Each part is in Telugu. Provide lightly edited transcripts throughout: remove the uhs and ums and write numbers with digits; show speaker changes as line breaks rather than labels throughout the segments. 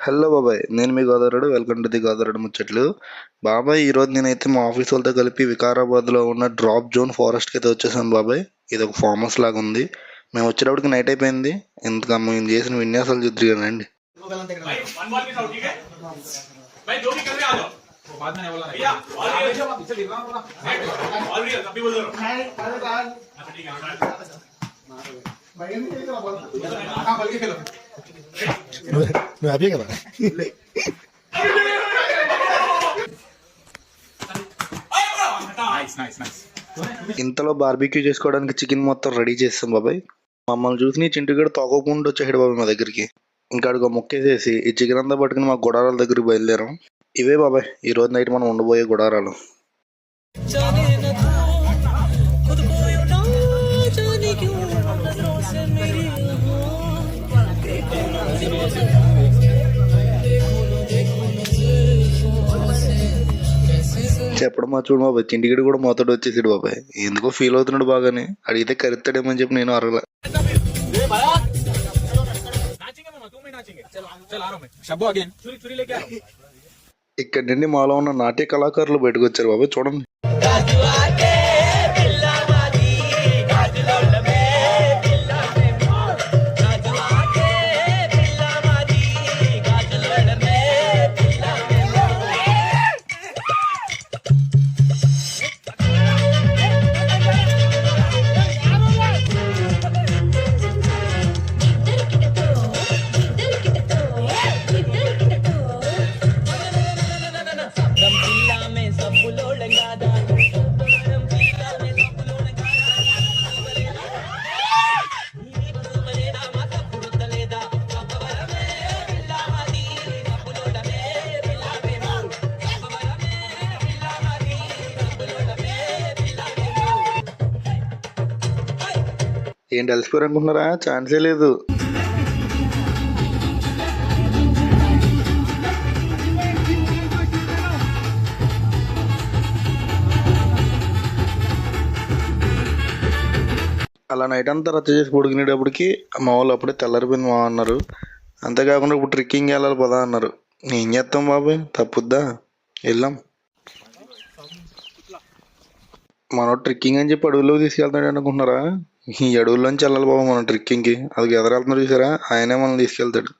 హలో బాబాయ్, నేను మీ Godavari. Welcome to the Godavari ముచ్చట్లు. బాబాయ్, ఈరోజు నేనైతే మా ఆఫీస్ వాళ్ళతో కలిపి వికారాబాద్లో ఉన్న డ్రాప్ జోన్ ఫారెస్ట్కి అయితే వచ్చేసాను బాబాయ్. ఇది ఒక ఫార్మ్ హౌస్ లాగా ఉంది. మేము వచ్చేటప్పటికి నైట్ అయిపోయింది. ఇంకా మేము చేసిన విన్యాసాలు చూద్దరు కదండి. ఇంతలో బార్బిక్యూ చేసుకోవడానికి చికెన్ మొత్తం రెడీ చేస్తాం బాబాయ్. మమ్మల్ని చూసి నీ చింటిగడ తోకోకుండా వచ్చాడు బాబాయ్ మా దగ్గరికి. ఇంకా అడుగు మొక్కేసేసి ఈ చికెన్ అంతా పట్టుకుని మా గుడారాల దగ్గరికి బయలుదేరాం. ఇవే బాబాయ్ ఈ రోజు నైట్ మనం ఉండబోయే గుడారాలు. చెప్పడం మా చూడు బాబాయ్, చింటిగడి కూడా మొదటి వచ్చేసాడు బాబాయ్. ఎందుకో ఫీల్ అవుతున్నాడు బాగానే. అడిగితే కరుతాడేమని చెప్పి నేను అరగల. ఇక్కడ నుండి మాలో ఉన్న నాట్య కళాకారులు బయటకు వచ్చారు బాబాయ్, చూడండి. ఏంటి అలసిపోయారు అనుకుంటున్నారా? ఛాన్సే లేదు. అలా నైట్ అంతా రచ్చ చేసి పొడిగినేటప్పటికి మా వాళ్ళు అప్పుడే తెల్లారిపోయింది మా అన్నారు. అంతేకాకుండా ఇప్పుడు ట్రెక్కింగ్ వెళ్ళాలి పదా అన్నారు. ఏం చేస్తాం బాబాయ్, తప్పుద్దా? వెళ్ళాం. మనం ట్రెక్కింగ్ అని చెప్పి అడవుల్లోకి తీసుకెళ్తాడు అనుకుంటున్నారా? ఈ అడవుల్లోంచి వెళ్ళాలి బాబు మనం ట్రెక్కింగ్కి. అది ఎదురెళ్తున్నారు చూసారా, ఆయనే మనల్ని తీసుకెళ్తాడు.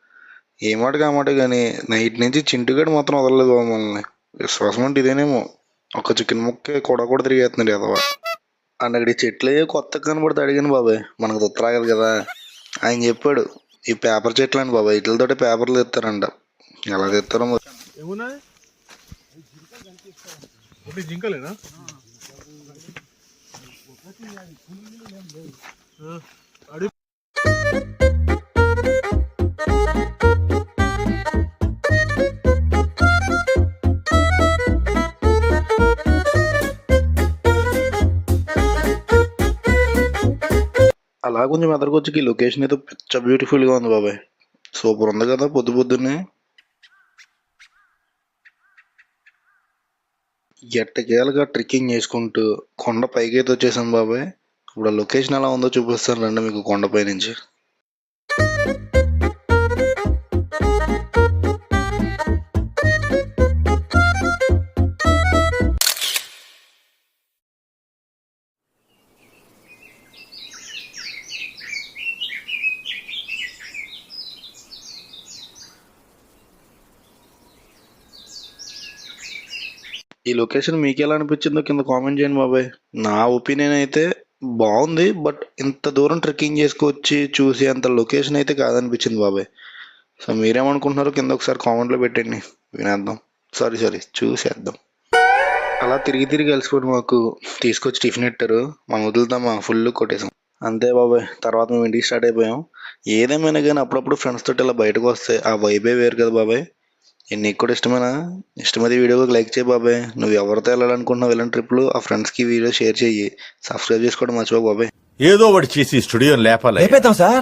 ఏ మాట కామాట కానీ నైట్ నుంచి చింటుగాడు మాత్రం వదలలేదు బాబు మనల్ని. విశ్వాసం అంటే ఇదేనేమో. ఒక చికెన్ ముక్క కూడా తిరిగేస్తున్నాడు ఎదవా. అండ్ అక్కడ చెట్లు కొత్తగా కనబడితే అడిగాను బాబాయ్, మనకు తుత్తరాగదు కదా. ఆయన చెప్పాడు ఈ పేపర్ చెట్లు అండి బాబాయ్, వీటితోటి పేపర్లు తెస్తారంట. ఎలా తెస్తారో జింకలేనా. అలా కొంచెం ఎదరికొచ్చి లొకేషన్ అయితే పిచ్చ బ్యూటిఫుల్గా ఉంది బాబాయ్. సూపర్ ఉంది కదా పొద్దున్నే. ఎట్టకేలుగా ట్రెక్కింగ్ చేసుకుంటూ కొండ పైకి అయితే వచ్చేసాం బాబాయ్. ఇప్పుడు ఆ లొకేషన్ ఎలా ఉందో చూపిస్తాను రండి మీకు కొండపై నుంచి. ఈ లొకేషన్ మీకు ఎలా అనిపించిందో కింద కామెంట్ చేయండి బాబాయ్. నా ఒపీనియన్ అయితే బాగుంది, బట్ ఇంత దూరం ట్రెక్కింగ్ చేసుకొచ్చి చూసి అంత లొకేషన్ అయితే కాదనిపించింది బాబాయ్. సో మీరేమనుకుంటున్నారో కింద ఒకసారి కామెంట్లో పెట్టండి, వినేద్దాం. సారీ చూసేద్దాం. అలా తిరిగి కలిసిపోయి మాకు తీసుకొచ్చి టిఫిన్ పెట్టారు. మనం వదులుతామా, ఫుల్ కొట్టేసాం అంతే బాబాయ్. తర్వాత మేము ఇంటికి స్టార్ట్ అయిపోయాం. ఏదేమైనా కానీ అప్పుడప్పుడు ఫ్రెండ్స్ తోటి ఇలా బయటకు వస్తే ఆ వైబే వేరు కదా బాబాయ్. నీకు కూడా ఇష్టమైతే వీడియోకి లైక్ చేయి బాబాయ్. నువ్వు ఎవరితో వెళ్ళాలనుకుంటున్నావు వెళ్ళిన ట్రిప్లు ఆ ఫ్రెండ్స్కి వీడియో షేర్ చెయ్యి. సబ్స్క్రైబ్ చేసుకోవడం మర్చిపో బాబాయ్.
ఏదో ఒకటి చేసి స్టూడియో లేపాలి సార్.